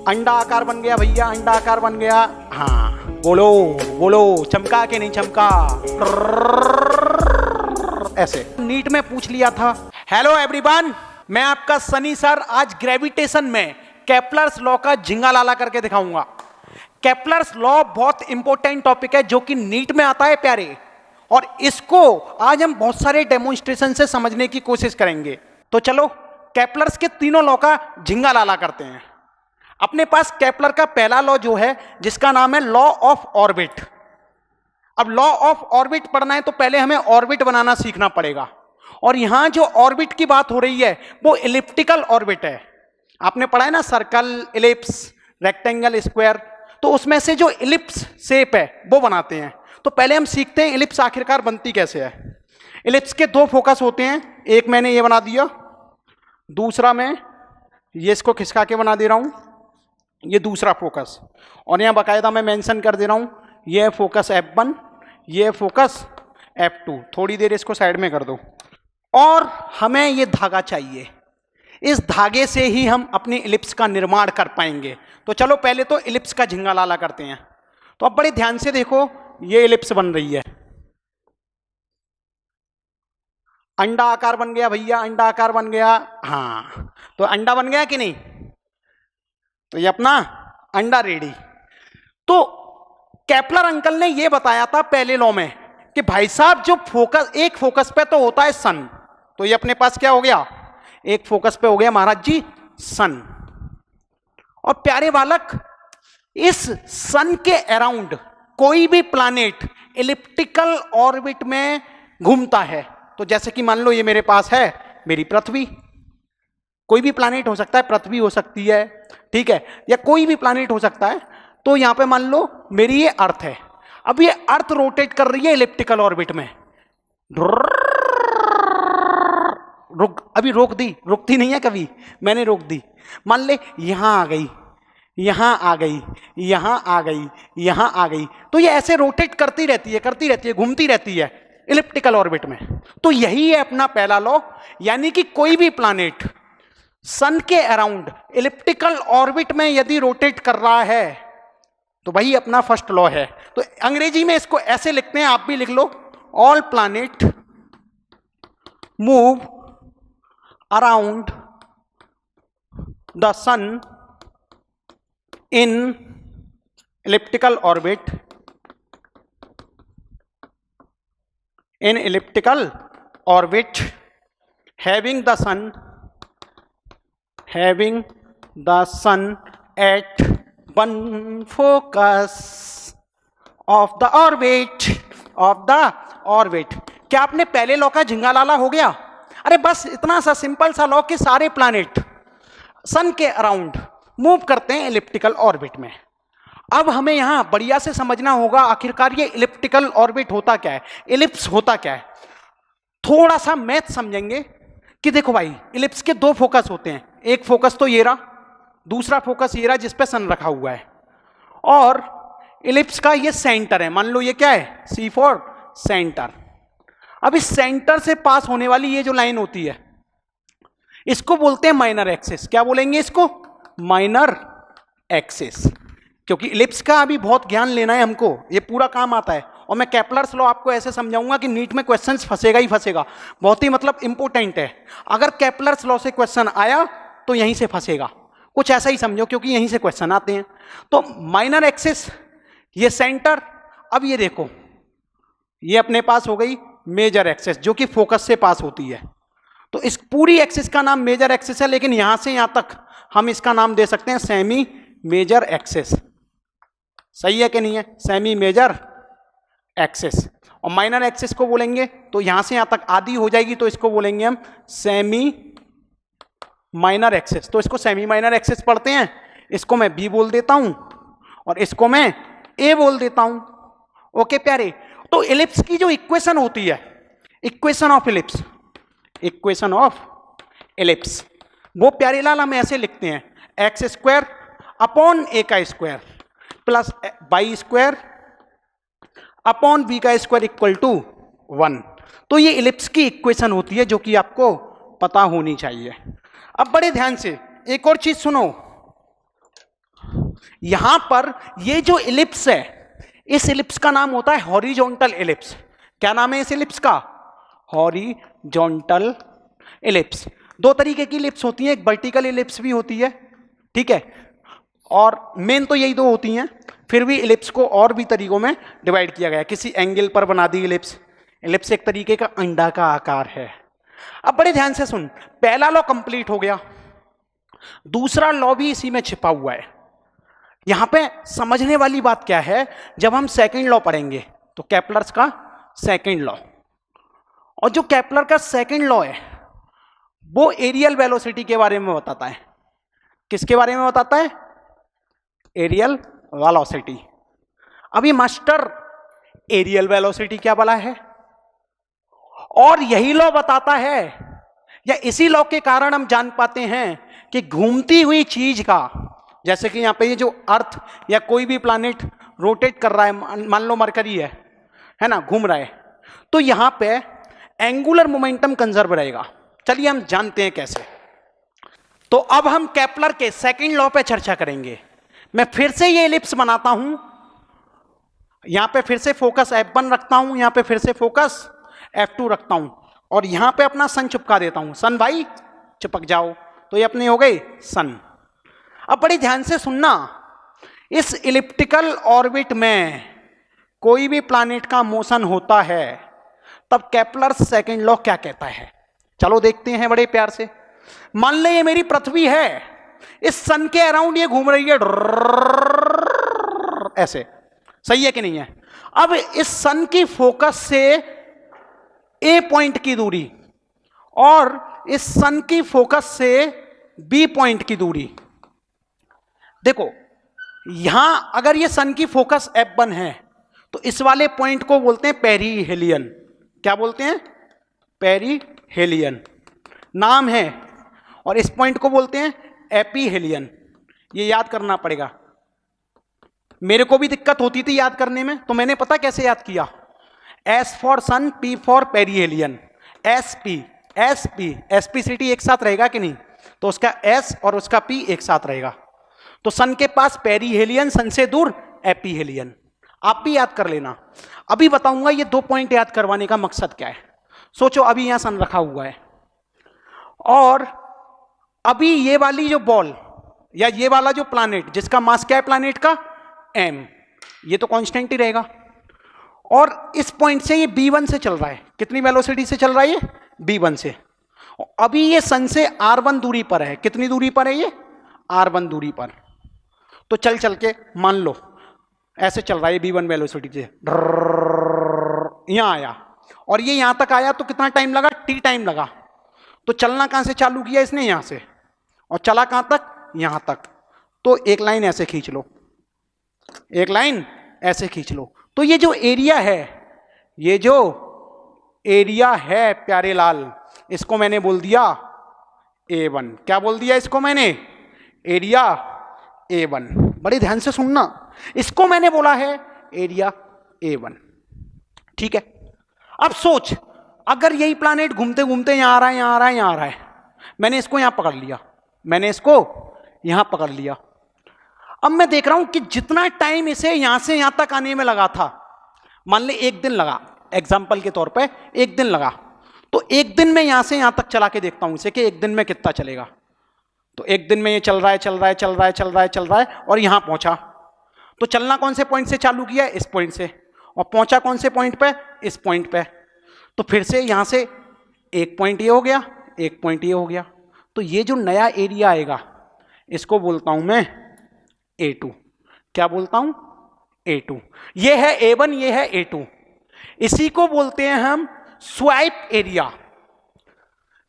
अंडा आकार बन गया भैया, अंडा आकार बन गया। हाँ बोलो बोलो, चमका के नहीं चमका? ऐसे नीट में पूछ लिया था। हेलो एवरीवन, मैं आपका सनी सर आज ग्रेविटेशन में केपलर्स लॉ का झिंगा लाला करके दिखाऊंगा। केपलर्स लॉ बहुत इंपॉर्टेंट टॉपिक है जो कि नीट में आता है प्यारे, और इसको आज हम बहुत सारे डेमोन्स्ट्रेशन से समझने की कोशिश करेंगे। तो चलो केपलर्स के तीनों लॉ का झिंगा लाला करते हैं। अपने पास केपलर का पहला लॉ जो है जिसका नाम है लॉ ऑफ ऑर्बिट। अब लॉ ऑफ ऑर्बिट पढ़ना है तो पहले हमें ऑर्बिट बनाना सीखना पड़ेगा, और यहां जो ऑर्बिट की बात हो रही है वो इलिप्टिकल ऑर्बिट है। आपने पढ़ा है ना, सर्कल, इलिप्स, रेक्टेंगल, स्क्वायर, तो उसमें से जो इलिप्स शेप है वो बनाते हैं। तो पहले हम सीखते हैं इलिप्स आखिरकार बनती कैसे है। इलिप्स के दो फोकस होते हैं, एक मैंने ये बना दिया, दूसरा मैं ये इसको खिसका के बना दे रहा हूं, ये दूसरा फोकस, और यहां बाकायदा मैं मेंशन कर दे रहा हूं ये फोकस F1, ये फोकस F2। थोड़ी देर इसको साइड में कर दो। और हमें ये धागा चाहिए, इस धागे से ही हम अपनी इलिप्स का निर्माण कर पाएंगे। तो चलो पहले तो इलिप्स का झिंगा लाला करते हैं। तो अब बड़े ध्यान से देखो, ये इलिप्स बन रही है, अंडा आकार बन गया भैया, अंडा आकार बन गया। हाँ तो अंडा बन गया कि नहीं? तो ये अपना अंडा रेडी। तो केपलर अंकल ने ये बताया था पहले लॉ में कि भाई साहब जो फोकस, एक फोकस पे तो होता है सन, तो ये अपने पास क्या हो गया, एक फोकस पे हो गया महाराज जी सन। और प्यारे बालक, इस सन के अराउंड कोई भी प्लैनेट इलिप्टिकल ऑर्बिट में घूमता है। तो जैसे कि मान लो ये मेरे पास है मेरी पृथ्वी, कोई भी प्लैनेट हो सकता है, पृथ्वी हो सकती है, ठीक है, या कोई भी प्लैनेट हो सकता है। तो यहां पे मान लो मेरी ये अर्थ है, अब ये अर्थ रोटेट कर रही है इलिप्टिकल ऑर्बिट में। अभी रोक दी, रुकती नहीं है कभी, मैंने रोक दी। मान ले यहां आ गई, यहां आ गई, यहां आ गई, यहां आ गई, तो ये ऐसे रोटेट करती रहती है, करती रहती है, घूमती रहती है इलिप्टिकल ऑर्बिट में। तो यही है अपना पहला लॉ, यानी कि कोई भी प्लैनेट सन के अराउंड इलिप्टिकल ऑर्बिट में यदि रोटेट कर रहा है तो वही अपना फर्स्ट लॉ है। तो अंग्रेजी में इसको ऐसे लिखते हैं, आप भी लिख लो, all planet move around the sun in elliptical orbit, in elliptical orbit having the sun at one focus of the orbit। क्या आपने पहले लॉ का झिंगा लाला हो गया? अरे बस इतना सा सिंपल सा लॉ कि सारे प्लैनेट सन के अराउंड मूव करते हैं इलिप्टिकल ऑर्बिट में। अब हमें यहां बढ़िया से समझना होगा आखिरकार ये इलिप्टिकल ऑर्बिट होता क्या है, इलिप्स होता क्या है। थोड़ा सा मैथ समझेंगे कि देखो भाई, इलिप्स के दो फोकस होते हैं, एक फोकस तो ये रहा, दूसरा फोकस ये रहा जिस पे सन रखा हुआ है, और इलिप्स का ये सेंटर है। मान लो ये क्या है, C फॉर सेंटर। अब इस सेंटर से पास होने वाली ये जो लाइन होती है इसको बोलते हैं माइनर एक्सिस। क्या बोलेंगे इसको? Minor axis. क्योंकि इलिप्स का अभी बहुत ज्ञान लेना है हमको, ये पूरा काम आता है, और मैं केपलर्स लॉ आपको ऐसे समझाऊंगा कि नीट में क्वेश्चंस फंसेगा ही फंसेगा, बहुत ही मतलब इंपॉर्टेंट है। अगर केपलर्स लॉ से क्वेश्चन आया तो यहीं से फंसेगा, कुछ ऐसा ही समझो, क्योंकि यहीं से क्वेश्चन आते हैं। तो माइनर एक्सिस, ये सेंटर। अब ये देखो, ये अपने पास हो गई मेजर एक्सिस जो कि फोकस से पास होती है। तो इस पूरी एक्सिस का नाम मेजर एक्सिस है, लेकिन यहां से यहां तक हम इसका नाम दे सकते हैं सेमी मेजर एक्सिस। सही है कि नहीं है? Semi major axis. और माइनर एक्सिस को बोलेंगे तो यहां से यहां तक आधी हो जाएगी, तो इसको बोलेंगे हम सेमी माइनर एक्सिस। तो इसको सेमी माइनर एक्सिस पढ़ते हैं, इसको मैं बी बोल देता हूं और इसको मैं ए बोल देता हूं। ओके प्यारे, तो इलिप्स की जो इक्वेशन होती है, equation of ellipse, equation of ellipse, वो प्यारे लाल हम ऐसे लिखते हैं, एक्स स्क्वायर अपॉन ए का square plus Y square upon B का स्क्वायर इक्वल टू 1। तो ये इलिप्स की इक्वेशन होती है जो कि आपको पता होनी चाहिए। अब बड़े ध्यान से एक और चीज सुनो, यहां पर ये जो इलिप्स है, इस इलिप्स का नाम होता है हॉरिजॉन्टल इलिप्स। क्या नाम है इस इलिप्स का? Horizontal ellipse. दो तरीके की इलिप्स होती है, एक वर्टिकल इलिप्स भी होती है, ठीक है, और मेन तो यही दो होती हैं। फिर भी इलिप्स को और भी तरीकों में डिवाइड किया गया है। किसी एंगल पर बना दी इलिप्स। इलिप्स एक तरीके का अंडा का आकार है। अब बड़े ध्यान से सुन, पहला लॉ कंप्लीट हो गया, दूसरा लॉ भी इसी में छिपा हुआ है। यहां पे समझने वाली बात क्या है, जब हम सेकंड लॉ पढ़ेंगे तो केपलर्स का सेकंड लॉ, और जो केपलर का सेकंड लॉ है वो एरियल वेलोसिटी के बारे में बताता है। किसके बारे में बताता है? Areal velocity. अभी मास्टर एरियल वेलोसिटी क्या बला है, और यही लॉ बताता है, या इसी लॉ के कारण हम जान पाते हैं कि घूमती हुई चीज का, जैसे कि यहां पे ये जो अर्थ या कोई भी प्लैनेट रोटेट कर रहा है, मान लो मरकरी है ना, घूम रहा है, तो यहां पे एंगुलर मोमेंटम कंजर्व रहेगा। चलिए हम जानते हैं कैसे। तो अब हम केपलर के सेकंड लॉ पे चर्चा करेंगे। मैं फिर से ये एलिप्स बनाता हूं, यहां पे फिर से फोकस F1 रखता हूं, यहां पे फिर से फोकस F2 रखता हूं, और यहां पे अपना सन चिपका देता हूं। सन भाई चिपक जाओ, तो ये अपने हो गए सन। अब बड़ी ध्यान से सुनना, इस इलिप्टिकल ऑर्बिट में कोई भी प्लैनेट का मोशन होता है तब केपलर सेकंड लॉ क्या कहता है, चलो देखते हैं बड़े प्यार से। मान ले ये मेरी पृथ्वी है, इस सन के अराउंड ये घूम रही है ऐसे, सही है कि नहीं है? अब इस सन की फोकस से ए पॉइंट की दूरी और इस सन की फोकस से बी पॉइंट की दूरी, देखो यहां अगर ये सन की फोकस F1 है तो इस वाले पॉइंट को बोलते हैं पेरीहेलियन। क्या बोलते हैं? पेरीहेलियन नाम है, और इस पॉइंट को बोलते हैं एपीहेलियन। ये याद करना पड़ेगा, मेरे को भी दिक्कत होती थी याद करने में, तो मैंने पता कैसे याद किया, S for sun, P for perihelion, S P SPCT एक साथ रहेगा कि नहीं, तो उसका एस और उसका पी एक साथ रहेगा। तो सन के पास पेरीहेलियन, सन से दूर एपीहेलियन, आप भी याद कर लेना। अभी बताऊंगा ये दो पॉइंट याद करवाने का मकसद क्या है। सोचो अभी यहां सन रखा हुआ है, और अभी ये वाली जो बॉल या ये वाला जो प्लैनेट जिसका मास क्या है प्लैनेट का, एम, ये तो कांस्टेंट ही रहेगा, और इस पॉइंट से ये B1 से चल रहा है। कितनी वेलोसिटी से चल रहा है ये? B1 से। अभी ये सन से R1 दूरी पर है। कितनी दूरी पर है ये? R1 दूरी पर। तो चल चल के मान लो ऐसे चल रहा है B1 वेलोसिटी से, यहां आया, और ये यहां तक आया तो कितना टाइम लगा? T टाइम लगा। तो चलना कहां से चालू किया इसने? यहां से, और चला कहां तक? यहां तक। तो एक लाइन ऐसे खींच लो, एक लाइन ऐसे खींच लो। तो ये जो एरिया है, ये जो एरिया है प्यारे लाल, इसको मैंने बोल दिया A1। क्या बोल दिया इसको मैंने? Area A1। बड़े ध्यान से सुनना, इसको मैंने बोला है एरिया A1, ठीक है। अब सोच, अगर यही प्लैनेट घूमते घूमते यहां आ रहा है, यहां आ रहा है, यहां आ रहा है, मैंने इसको यहां पकड़ लिया, मैंने इसको यहां पकड़ लिया। अब मैं देख रहा हूं कि जितना टाइम इसे यहां से यहां तक आने में लगा था, मान ले एक दिन लगा, एग्जाम्पल के तौर पे एक दिन लगा, तो एक दिन में यहां से यहां तक चला के देखता हूं इसे कि एक दिन में कितना चलेगा। तो एक दिन में ये चल रहा है, चल रहा है, चल रहा है, चल रहा है, चल रहा है, और यहां पहुंचा। तो चलना कौन से पॉइंट से चालू किया? इस पॉइंट से। और पहुंचा कौन से पॉइंट पे? इस पॉइंट पे। तो फिर से यहां से एक पॉइंट ये हो गया, एक पॉइंट ये हो गया। तो ये जो नया एरिया आएगा इसको बोलता हूं मैं A2। क्या बोलता हूं? A2। ये है A1, ये है A2। इसी को बोलते हैं हम स्वाइप एरिया।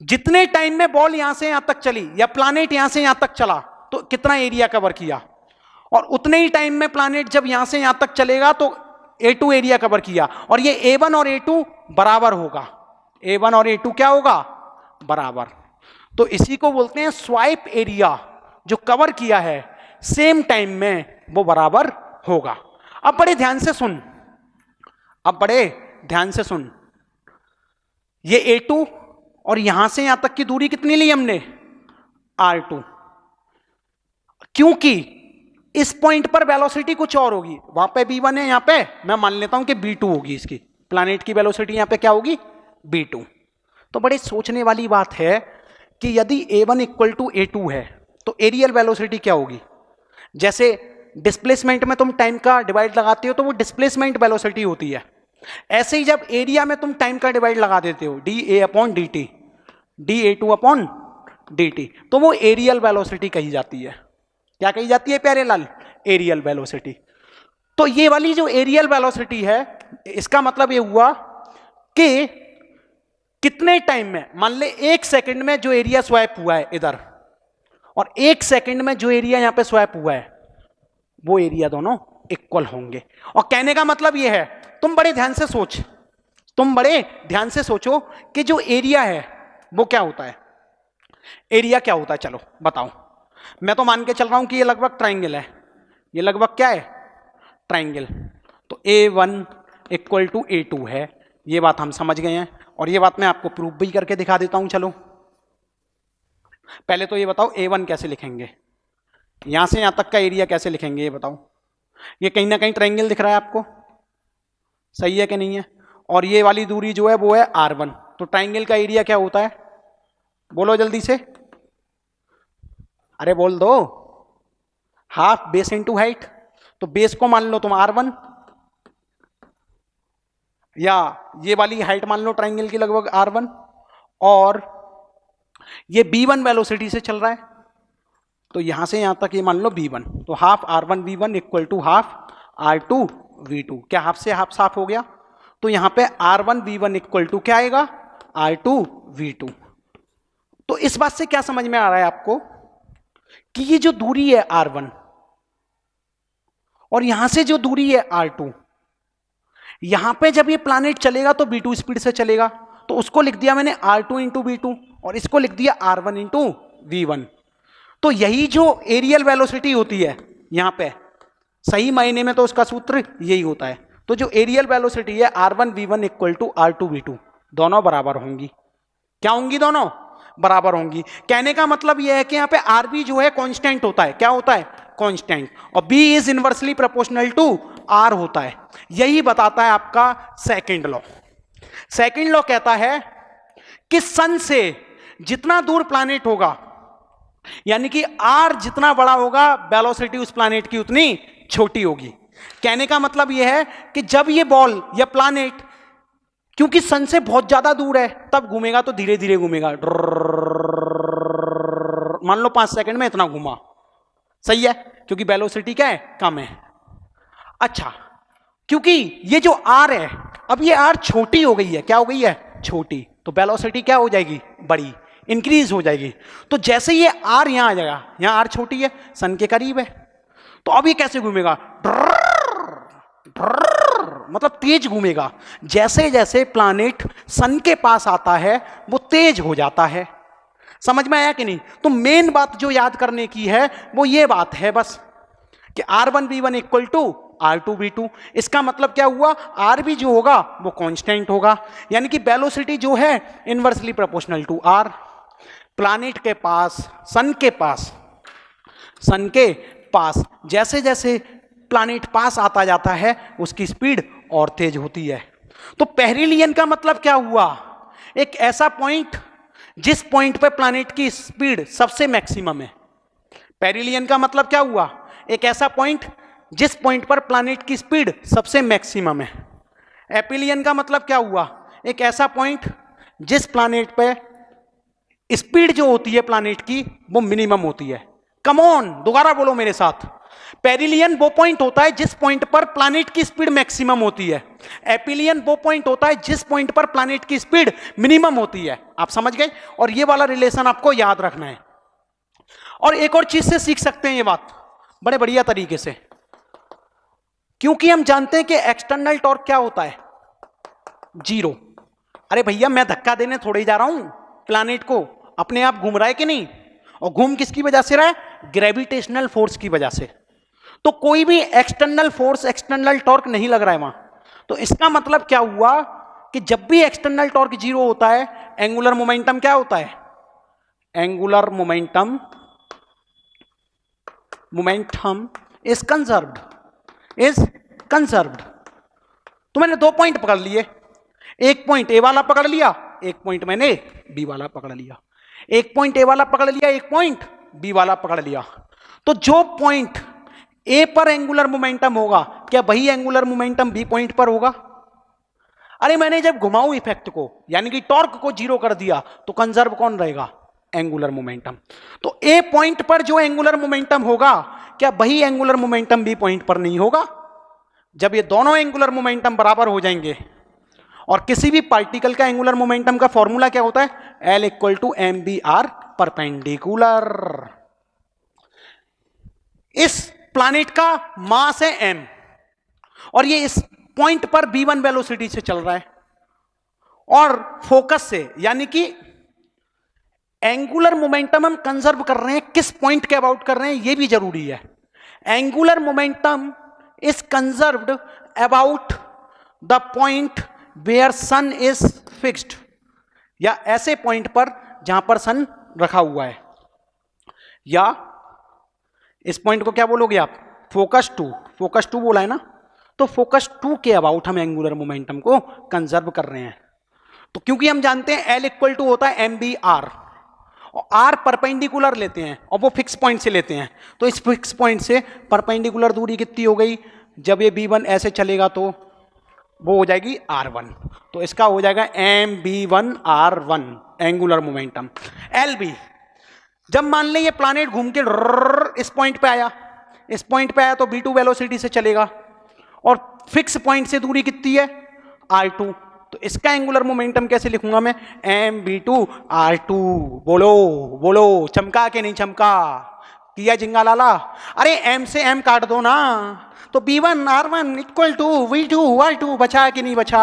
जितने टाइम में बॉल यहां से यहां तक चली या प्लैनेट यहां से यहां तक चला तो कितना एरिया कवर किया, और उतने ही टाइम में प्लैनेट जब यहां से यहां तक चलेगा तो A2 एरिया कवर किया। और ये A1 और A2 बराबर होगा। A1 और A2 क्या होगा? बराबर। तो इसी को बोलते हैं स्वाइप एरिया। जो कवर किया है सेम टाइम में वो बराबर होगा। अब बड़े ध्यान से सुन, अब बड़े ध्यान से सुन, ये A2 और यहां से यहां तक की दूरी कितनी ली हमने? R2। क्योंकि इस पॉइंट पर वेलोसिटी कुछ और होगी, वहां पे v1 है, यहां पे मैं मान लेता हूं कि v2 होगी, इसकी प्लैनेट की वेलोसिटी यहां पे क्या होगी, v2। तो बड़े सोचने वाली बात है कि यदि a1 इक्वल टू a2 है तो एरियल वेलोसिटी क्या होगी। जैसे डिस्प्लेसमेंट में तुम टाइम का डिवाइड लगाते हो तो वो डिस्प्लेसमेंट वेलोसिटी होती है, ऐसे ही जब एरिया में तुम टाइम का डिवाइड लगा देते हो dA upon dt, dA2 upon dt, तो वो एरियल वेलोसिटी कही जाती है। क्या कही जाती है प्यारे लाल, एरियल वेलोसिटी। तो ये वाली जो एरियल वेलोसिटी है, इसका मतलब ये हुआ कि कितने टाइम में, मान ले 1 सेकंड में जो एरिया स्वैप हुआ है इधर, और 1 सेकंड में जो एरिया यहां पे स्वैप हुआ है, वो एरिया दोनों इक्वल होंगे। और कहने का मतलब ये है, तुम बड़े ध्यान से सोच, तुम बड़े ध्यान से सोचो कि जो एरिया है वो क्या होता है, एरिया क्या होता है, चलो बताओ। मैं तो मान के चल रहा हूं कि ये लगभग ट्राइंगल है, ये लगभग क्या है, ट्राइंगल। तो A1 इक्वल टू A2 है, ये बात हम समझ गए हैं, और ये बात मैं आपको प्रूफ भी करके दिखा देता हूं। चलो पहले तो ये बताओ A1 कैसे लिखेंगे, यहां से यहां तक का एरिया कैसे लिखेंगे, ये बताओ। ये कहीं ना कहीं ट्राइंगल दिख रहा है आपको, सही है कि नहीं है, और ये वाली दूरी जो है वो है R1। तो ट्राइंगल का एरिया क्या होता है, बोलो जल्दी से, अरे बोल दो, हाफ बेस इंटू हाइट। तो बेस को मान लो तुम R1, या ये वाली हाइट मान लो ट्राइंगल की लगभग R1, और ये B1 वेलोसिटी से चल रहा है, तो यहां से यहां तक ये मान लो B1, तो half R1 V1 equal to half R2 V2। क्या हाफ से हाफ साफ हो गया, तो यहां पे R1 V1 इक्वल टू क्या आएगा, R2 V2। तो इस बात से क्या समझ में आ रहा है आपको कि ये जो दूरी है R1 और यहां से जो दूरी है R2, यहां पे जब ये प्लैनेट चलेगा तो V2 स्पीड से चलेगा, तो उसको लिख दिया मैंने R2 इंटू V2, और इसको लिख दिया R1 इंटू V1। तो यही जो एरियल वेलोसिटी होती है यहां पे, सही मायने में तो उसका सूत्र यही होता है। तो जो एरियल वेलोसिटी है R1 V1 equal to R2 V2, दोनों बराबर होंगी। क्या होंगी, दोनों बराबर होंगी। कहने का मतलब यह है कि यहां पे RB जो है कांस्टेंट होता है, क्या होता है, कांस्टेंट, और B is inversely proportional to R होता है। यही बताता है आपका सेकंड लॉ। सेकंड लॉ कहता है कि सन से जितना दूर प्लैनेट होगा, यानी कि R जितना बड़ा होगा, वेलोसिटी उस प्लैनेट की उतनी छोटी होगी। कहने का मतलब यह है कि जब ये बॉल या प्लैनेट, क्योंकि सन से बहुत ज्यादा दूर है, तब घूमेगा तो धीरे धीरे घूमेगा, मान लो 5 सेकंड में इतना घूमा, सही है, क्योंकि वेलोसिटी क्या है, कम है। अच्छा, क्योंकि ये जो R है, अब ये R छोटी हो गई है, क्या हो गई है, छोटी, तो वेलोसिटी क्या हो जाएगी, बड़ी, इंक्रीज हो जाएगी। तो जैसे ये R यहां आ जाएगा, यहां R छोटी है, सन के करीब है, तो अब ये कैसे घूमेगा, मतलब तेज घूमेगा। जैसे जैसे प्लैनेट सन के पास आता है वो तेज हो जाता है। समझ में आया कि नहीं। तो मेन बात जो याद करने की है वो ये बात है बस कि R1 V1 equal to R2 V2। इसका मतलब क्या हुआ, R भी जो होगा वो कांस्टेंट होगा, यानी कि वेलोसिटी जो है inversely proportional to R। Planet के पास, सन के पास जैसे जैसे प्लैनेट पास आता जाता है उसकी स्पीड और तेज होती है। तो पेरिलियन का मतलब क्या हुआ, एक ऐसा पॉइंट जिस पॉइंट पे प्लैनेट की स्पीड सबसे मैक्सिमम है। पेरिलियन का मतलब क्या हुआ, एक ऐसा पॉइंट जिस पॉइंट पर प्लैनेट की स्पीड सबसे मैक्सिमम है। एपिलियन का मतलब क्या हुआ, एक ऐसा पॉइंट जिस प्लैनेट पे स्पीड जो होती है प्लैनेट की वो मिनिमम होती है। कम ऑन, दोबारा बोलो मेरे साथ। पेरिलियन वो पॉइंट होता है जिस पॉइंट पर प्लैनेट की स्पीड मैक्सिमम होती है। एपिलियन वो पॉइंट होता है जिस पॉइंट पर प्लैनेट की स्पीड मिनिमम होती है। आप समझ गए, और ये वाला रिलेशन आपको याद रखना है। और एक और चीज से सीख सकते हैं ये बात बड़े बढ़िया तरीके से, क्योंकि हम जानते हैं कि एक्सटर्नल टॉर्क क्या होता है, 0। अरे भैया मैं धक्का देने थोड़े ही जा रहा हूं, प्लैनेट को अपने आप घूम रहा है कि नहीं, और घूम किसकी वजह से रहा है, ग्रेविटेशनल फोर्स की वजह से। तो कोई भी एक्सटर्नल फोर्स, एक्सटर्नल टॉर्क नहीं लग रहा है वहां। तो इसका मतलब क्या हुआ कि जब भी एक्सटर्नल टॉर्क 0 होता है, एंगुलर मोमेंटम क्या होता है, एंगुलर मोमेंटम इज कंजर्व्ड। तो मैंने 2 पॉइंट पकड़ लिए, एक पॉइंट ए वाला पकड़ लिया, एक पॉइंट मैंने बी वाला पकड़ लिया, एक पॉइंट ए वाला पकड़ लिया, एक पॉइंट बी वाला पकड़ लिया। तो जो पॉइंट ए पर एंगुलर मोमेंटम होगा, क्या वही एंगुलर मोमेंटम बी पॉइंट पर होगा? अरे मैंने जब घुमाऊ इफेक्ट को, यानी कि टॉर्क को 0 कर दिया, तो कंजर्व कौन रहेगा? Angular momentum. तो ए पॉइंट पर जो एंगुलर मोमेंटम होगा, क्या वही एंगुलर मोमेंटम बी पॉइंट पर नहीं होगा? जब ये दोनों एंगुलर मोमेंटम बराबर हो जाएंगे, और किसी भी पार्टिकल का एंगुलर मोमेंटम का फॉर्मूला क्या होता है? L equal to M B R perpendicular. इस प्लैनेट का मास है m, और ये इस पॉइंट पर v1 वेलोसिटी से चल रहा है, और फोकस से, यानी कि एंगुलर मोमेंटम हम कंजर्व कर रहे हैं, किस पॉइंट के अबाउट कर रहे हैं ये भी जरूरी है। Angular momentum is conserved about the point where sun is fixed, या ऐसे पॉइंट पर जहां पर सन रखा हुआ है, या इस पॉइंट को क्या बोलोगे आप? फोकस टू बोला है ना, तो फोकस 2 के अबाउट हम एंगुलर मोमेंटम को कंजर्व कर रहे हैं। तो क्योंकि हम जानते हैं L इक्वल टू होता है एम बी आर, और आर परपेंडिकुलर लेते हैं और वो फिक्स पॉइंट से लेते हैं, तो इस फिक्स पॉइंट से परपेंडिकुलर दूरी कितनी हो गई? जब ये B1 ऐसे चलेगा तो वो हो जाएगी R1, तो इसका हो जाएगा MB1 R1 angular momentum. LB, जब मान ले ये प्लैनेट घूम के इस पॉइंट पे आया, इस पॉइंट पे आया तो B2 वेलोसिटी से चलेगा, और फिक्स पॉइंट से दूरी कितनी है? R2, तो इसका एंगुलर मोमेंटम कैसे लिखूंगा मैं? MB2 R2। बोलो चमका के नहीं चमका? किया जिंगा लाला? अरे M से M काट दो ना, तो B1 R1 equal to V2 R2, बचा कि नहीं बचा?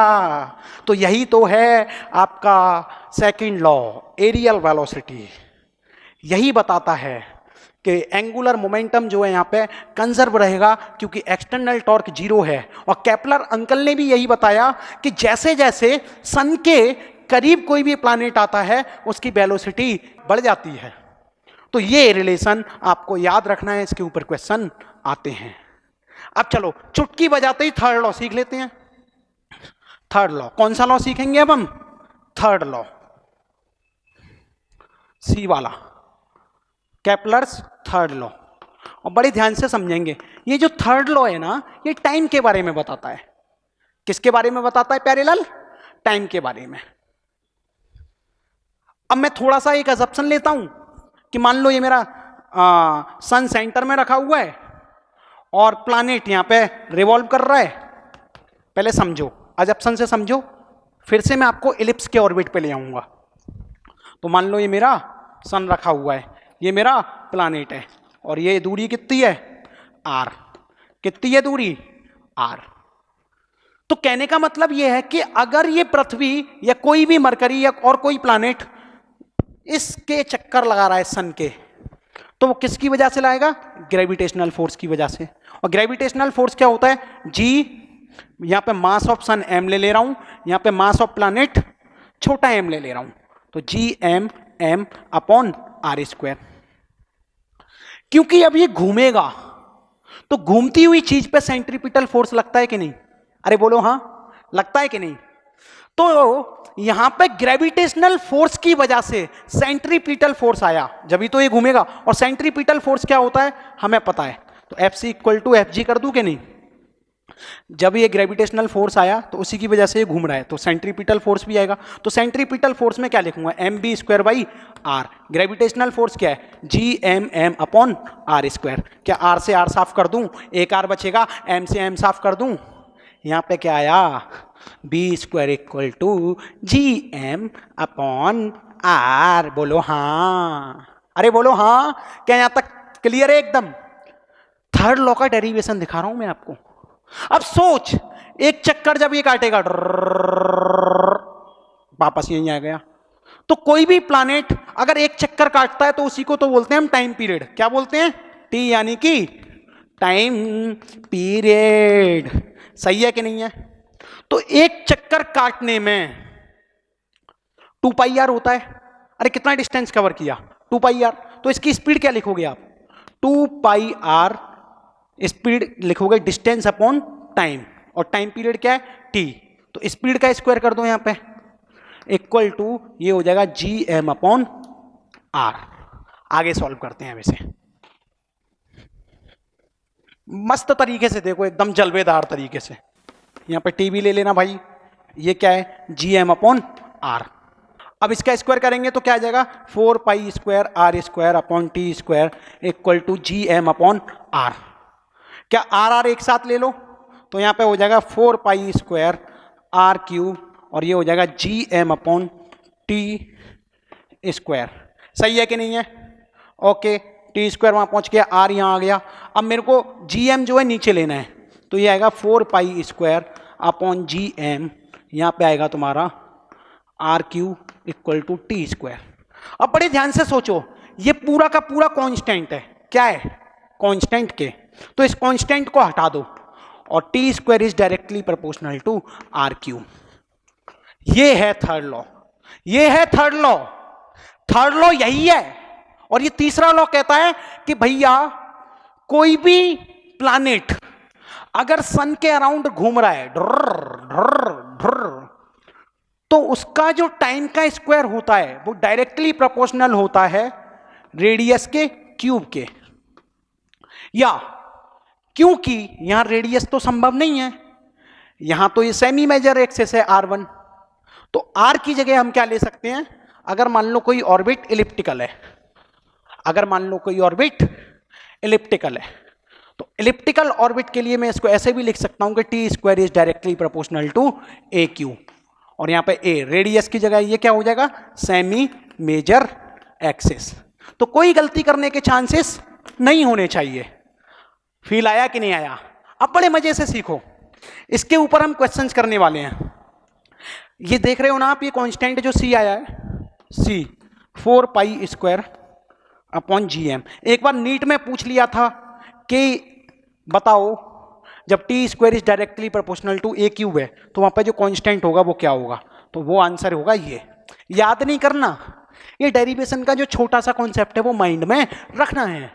तो यही तो है आपका सेकंड लॉ, एरियल वेलोसिटी। यही बताता है कि एंगुलर मोमेंटम जो है यहाँ पे कंजर्व रहेगा, क्योंकि एक्सटर्नल टॉर्क 0 है। और केपलर अंकल ने भी यही बताया कि जैसे जैसे सन के करीब कोई भी प्लैनेट आता है, उसकी वेलोसिटी बढ़ जाती है। तो ये रिलेशन आपको याद रखना है, इसके ऊपर क्वेश्चन आते हैं। अब चलो चुटकी बजाते ही थर्ड लॉ सीख लेते हैं। थर्ड लॉ, कौन सा लॉ सीखेंगे अब हम? थर्ड लॉ, सी वाला, केपलर्स थर्ड लॉ। और बड़े ध्यान से समझेंगे, ये जो थर्ड लॉ है ना, ये टाइम के बारे में बताता है। किसके बारे में बताता है पैरेलल? टाइम के बारे में। अब मैं थोड़ा सा एक अजम्पशन लेता हूं कि मान लो ये मेरा सन सेंटर में रखा हुआ है और प्लैनेट यहां पे रिवॉल्व कर रहा है। पहले समझो, अजम्पशन से समझो, फिर से मैं आपको इलिप्स के ऑर्बिट पे ले आऊंगा। तो मान लो ये मेरा सन रखा हुआ है, ये मेरा प्लैनेट है, और ये दूरी कितनी है? r। कितनी है दूरी? r। तो कहने का मतलब ये है कि अगर ये पृथ्वी या कोई भी मरकरी या और कोई प्लैनेट इसके चक्कर लगा रहा है सन के, तो वो किसकी वजह से लाएगा? ग्रेविटेशनल फोर्स की वजह से। और ग्रेविटेशनल फोर्स क्या होता है? g। यहां पे मास ऑफ सन m ले रहा हूं, यहां पे मास ऑफ प्लैनेट छोटा m ले रहा हूं, तो Gm अपॉन r स्क्वायर। क्योंकि अब ये घूमेगा, तो घूमती हुई चीज पे सेंट्रीपिटल फोर्स लगता है कि नहीं? अरे बोलो हाँ, लगता है कि नहीं? तो यहां पे ग्रेविटेशनल फोर्स की वजह से सेंट्रीपिटल फोर्स आया, जब ही तो ये घूमेगा। और सेंट्रीपिटल फोर्स क्या होता है हमें पता है, तो Fc इक्वल टू Fg कर दूं कि नहीं? जब ये ग्रेविटेशनल फोर्स आया तो उसी की वजह से ये घूम रहा है, तो सेंट्रीपिटल फोर्स भी आएगा। तो सेंट्रीपिटल फोर्स में क्या लिखूंगा? mb square by r। Gravitational force क्या है? Gmm upon r square. क्या r से r साफ कर दूं? एक r बचेगा, m से m साफ कर दूं। यहां पे क्या आया? b square equal to Gm upon r। बोलो हाँ, अरे बोलो हाँ। क्या यहां तक क्लियर है एकदम? थर्ड लॉ का डेरिवेशन दिखा रहा हूं मैं आपको। अब सोच, एक चक्कर जब ये काटेगा वापस यहीं आ गया, तो कोई भी प्लैनेट अगर एक चक्कर काटता है तो उसी को तो बोलते हैं हम टाइम पीरियड। क्या बोलते हैं? टी यानी कि टाइम पीरियड। सही है कि नहीं है? तो एक चक्कर काटने में 2 पाई आर होता है। अरे कितना डिस्टेंस कवर किया? 2 पाई आर। तो इसकी स्पीड क्या लिखोगे आप? 2 पाई आर स्पीड लिखोगे डिस्टेंस अपॉन टाइम, और टाइम पीरियड क्या है t, तो स्पीड का स्क्वायर कर दो यहां पे, इक्वल टू ये हो जाएगा gm अपॉन r। आगे सॉल्व करते हैं वैसे मस्त तरीके से, देखो एकदम जलवेदार तरीके से। यहां पे t भी ले लेना भाई, ये क्या है gm अपॉन r। अब इसका स्क्वायर करेंगे तो क्या आ जाएगा 4 pi square r square upon T square equal to gm upon r। क्या आर आर एक साथ ले लो तो यहाँ पे हो जाएगा 4 पाई स्क्वायर r क्यूब और ये हो जाएगा gm अपॉन टी स्क्वायर। सही है कि नहीं है? ओके, टी स्क्वायर वहाँ पहुँच गया, r यहाँ आ गया। अब मेरे को gm जो है नीचे लेना है, तो ये आएगा 4 पाई स्क्वायर अपॉन gm, यहाँ पे आएगा तुम्हारा r cube equal to T square. अब बड़े ध्यान से सोचो, ये पूरा का पूरा कांस्टेंट है, क्या है कांस्टेंट के, तो इस कांस्टेंट को हटा दो और T square is directly proportional to R cube. ये है थर्ड लॉ, ये है थर्ड लॉ, थर्ड लॉ यही है। और ये तीसरा लॉ कहता है कि भैया कोई भी प्लैनेट अगर सन के अराउंड घूम रहा है ढर्र ढर्र ढर्र, तो उसका जो टाइम का स्क्वायर होता है वो डायरेक्टली प्रोपोर्शनल होता है रेडियस के क्यूब के। या क्योंकि यहां रेडियस तो संभव नहीं है, यहां तो ये सेमी मेजर एक्सिस है r1, तो r की जगह हम क्या ले सकते हैं, अगर मान लो कोई ऑर्बिट इलिप्टिकल है, अगर मान लो कोई ऑर्बिट इलिप्टिकल है, तो इलिप्टिकल ऑर्बिट के लिए मैं इसको ऐसे भी लिख सकता हूं कि T square is directly proportional to A cube, और यहां पे ए रेडियस की जगह ये क्या हो जाएगा सेमी मेजर एक्सिस। तो कोई गलती करने के चांसेस नहीं होने चाहिए। फील आया कि नहीं आया? अब बड़े मजे से सीखो, इसके ऊपर हम क्वेश्चंस करने वाले हैं। ये देख रहे हो ना आप, ये कांस्टेंट जो c आया है, c 4 pi square upon gm। एक बार नीट में पूछ लिया था कि बताओ जब T square is directly proportional to A cube है तो वहां पे जो कांस्टेंट होगा वो क्या होगा, तो वो आंसर होगा ये। याद नहीं करना, ये डेरिवेशन का जो छोटा सा कॉन्सेप्ट है वो माइंड में रखना है।